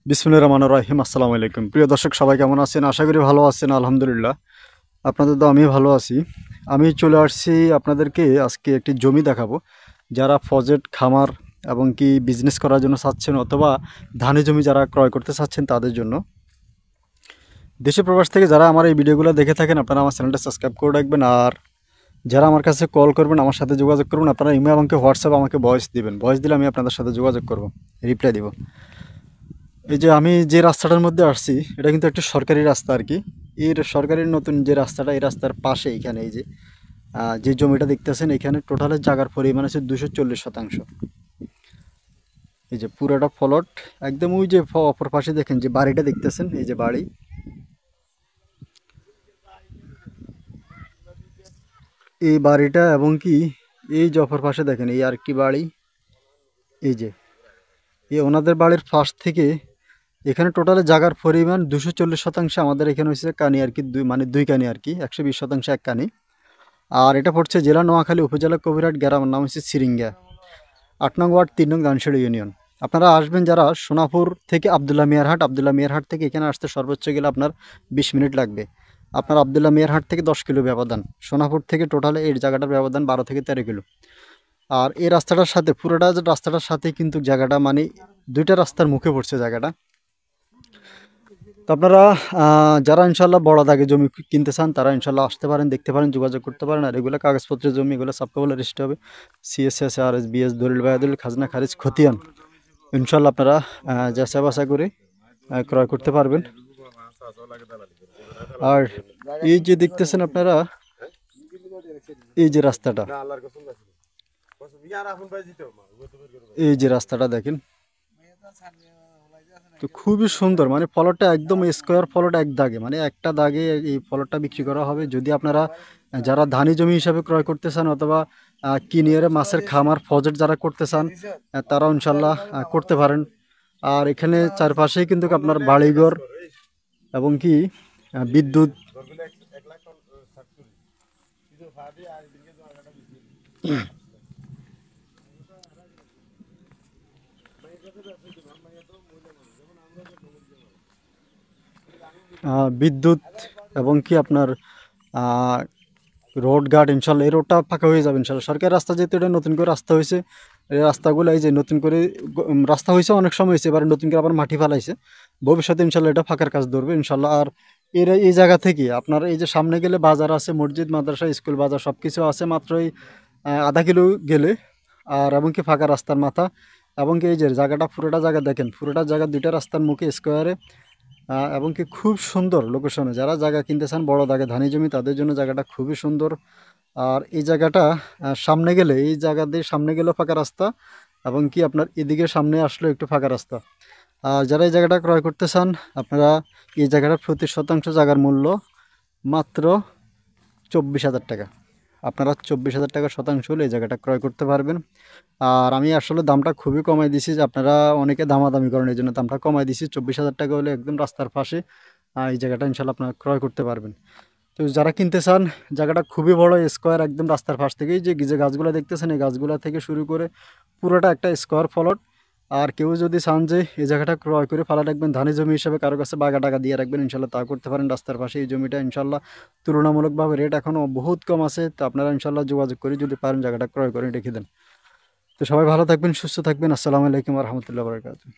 বিসমিল্লাহির রহমানির রহিম। আসসালামু আলাইকুম। প্রিয় দর্শক, সবাই কেমন আছেন? আশা করি ভালো আছেন। আলহামদুলিল্লাহ, আপনাদের তো আমি ভালো আছি। আমি চলে আসছি আপনাদেরকে আজকে একটি জমি দেখাবো। যারা প্রজেক্ট খামার এবং কি বিজনেস করার জন্য চাচ্ছেন, অথবা ধানের জমি যারা ক্রয় করতে চাচ্ছেন তাদের জন্য। দেশে প্রবাস থেকে যারা আমার এই ভিডিওগুলো দেখে থাকেন, আপনারা আমার চ্যানেলটা সাবস্ক্রাইব করে রাখবেন। আর যারা আমার কাছে কল করবেন, আমার সাথে যোগাযোগ করবেন, আপনারা ইমেল আমাকে হোয়াটসঅ্যাপ আমাকে ভয়েস দিবেন। ভয়েস দিলে আমি আপনাদের সাথে যোগাযোগ করব, রিপ্লাই দিব। এই যে আমি যে রাস্তাটার মধ্যে আসছি, এটা কিন্তু একটা সরকারি রাস্তা আর কি। এর সরকারি নতুন যে রাস্তাটা, এই রাস্তার পাশে এখানে এই যে যে জমিটা দেখতেছেন, এখানে টোটালের জায়গার পরিমাণ আছে 240 শতাংশ। এই যে পুরোটা ফলট একদম। ওই যে অপর পাশে দেখেন যে বাড়িটা দেখতেছেন, এই যে বাড়ি, এই বাড়িটা এবং কি এই যে অপর পাশে দেখেন এই আর কি বাড়ি, এই যে এই ওনাদের বাড়ির পাশ থেকে এখানে টোটালে জায়গার পরিমাণ 240 শতাংশ। আমাদের এখানে হচ্ছে কানি আর কি, মানে দুই কানি আর কি, 120 শতাংশ এক কানি। আর এটা পড়ছে জেলা নোয়াখালী, উপজেলা কবিরহাট, গ্রামের নাম হচ্ছে সিরিঙ্গা, 8 নং ওয়ার্ড, 3 নং ধানসিঁড়ি ইউনিয়ন। আপনারা আসবেন যারা সোনাপুর থেকে আবদুল্লাহ মিয়ার হাট থেকে এখানে আসতে সর্বোচ্চ গেলে আপনার 20 মিনিট লাগবে। আপনার আবদুল্লাহ মিয়ার হাট থেকে 10 কিলো ব্যবধান, সোনাপুর থেকে টোটালে এই জায়গাটার ব্যবধান 12 থেকে 13 কিলো। আর এই রাস্তাটার সাথে, পুরোটা রাস্তাটার সাথে কিন্তু জায়গাটা, মানে দুইটা রাস্তার মুখে পড়ছে জায়গাটা। তো আপনারা যারা ইনশাল্লাহ বড় দাগে জমি কিনতে চান, তারা ইনশাল্লাহ আসতে পারেন, দেখতে পারেন, যোগাযোগ করতে পারেন। আর এগুলো কাগজপত্রের জমি, এগুলো সাবকাবলে রেজিস্টার হবে, সিএসএস, আরএস, বিএস, দলিল বায়াদুল, খাজনা খারিজ, খতিয়ান। ইনশাল্লাহ আপনারা যাচাই বাছাই করে ক্রয় করতে পারবেন। আর এই যে দেখতেছেন আপনারা, এই যে রাস্তাটা, এই যে রাস্তাটা দেখেন, তো খুবই সুন্দর। মানে ফলটা একদম স্কোয়ার ফলটা এক দাগে, মানে একটা দাগে এই ফলটা বিক্রি করা হবে। যদি আপনারা যারা ধানি জমি হিসাবে ক্রয় করতে চান, অথবা কিনিয়ারে মাছের খামার প্রজেক্ট যারা করতে চান, তারা ইনশাল্লাহ করতে পারেন। আর এখানে চারপাশেই কিন্তু আপনার বাড়িঘর এবং কি বিদ্যুৎ। বিদ্যুৎ এবং কি আপনার রোড ঘাট, ইনশাল্লাহ এই রোডটা ফাঁকা হয়ে যাবে ইনশাল্লাহ। সরকারি রাস্তা যেহেতু, এটা নতুন করে রাস্তা হয়েছে, এই রাস্তাগুলো এই যে নতুন করে রাস্তা হয়েছে, অনেক সময় হয়েছে, এবার নতুন করে আবার মাটি ফেলাইছে। ভবিষ্যতে ইনশাল্লাহ এটা ফাঁকার কাজ ধরবে ইনশাল্লাহ। আর এই জায়গা থেকে আপনার এই যে সামনে গেলে বাজার আছে, মসজিদ, মাদ্রাসা, স্কুল, বাজার সব কিছু আছে মাত্রই আধা কিলো গেলে। আর এবং কি ফাঁকা রাস্তার মাথা, এবং কি এই যে জায়গাটা, পুরোটা জায়গা দেখেন, পুরোটা জায়গা দুইটা রাস্তার মুখে স্কোয়ারে, এবং কি খুব সুন্দর লোকেশনে। যারা জায়গা কিনতে চান বড় দাগে ধানি জমি, তাদের জন্য জায়গাটা খুবই সুন্দর। আর এই জায়গাটা সামনে গেলে, এই জায়গা দিয়ে সামনে গেলেও ফাঁকা রাস্তা, এবং কি আপনার এদিকে সামনে আসলেও একটু ফাঁকা রাস্তা। আর যারা এই জায়গাটা ক্রয় করতে চান, আপনারা এই জায়গাটার প্রতি শতাংশ জায়গার মূল্য মাত্র 24,000 টাকা। আপনারা 24,000 টাকা শতাংশ হলে এই জায়গাটা ক্রয় করতে পারবেন। আর আমি আসলে দামটা খুবই কমাই দিছি, যে আপনারা অনেকে দামাদামি করেন, এই জন্য দামটা কমাই দিছি। 24,000 টাকা হলে একদম রাস্তার পাশে এই জায়গাটা ইনশাল্লাহ আপনারা ক্রয় করতে পারবেন। তো যারা কিনতে চান, জায়গাটা খুবই বড়, স্কোয়ার, একদম রাস্তার পাশ থেকেই যে গাছগুলো দেখতেছেন, এই গাছগুলো থেকে শুরু করে পুরোটা একটা স্কোয়ার ফলট। আর কেউ যদি চান যে এই জায়গাটা ক্রয় করে ফালা রাখবেন, ধানি জমি হিসাবে কারো কাছে বাগা টাকা দিয়ে রাখবেন, ইনশাল্লাহ তা করতে পারেন। রাস্তার পাশে এই জমিটা ইনশাল্লাহ তুলনামূলকভাবে রেট এখনও বহুত কম আছে। তো আপনারা ইনশাল্লাহ যোগাযোগ করে যদি পারেন জায়গাটা ক্রয় করে রেখে দেন। তো সবাই ভালো থাকবেন, সুস্থ থাকবেন। আসসালামু আলাইকুম রহমতুল্লাহ বরকাতুহু।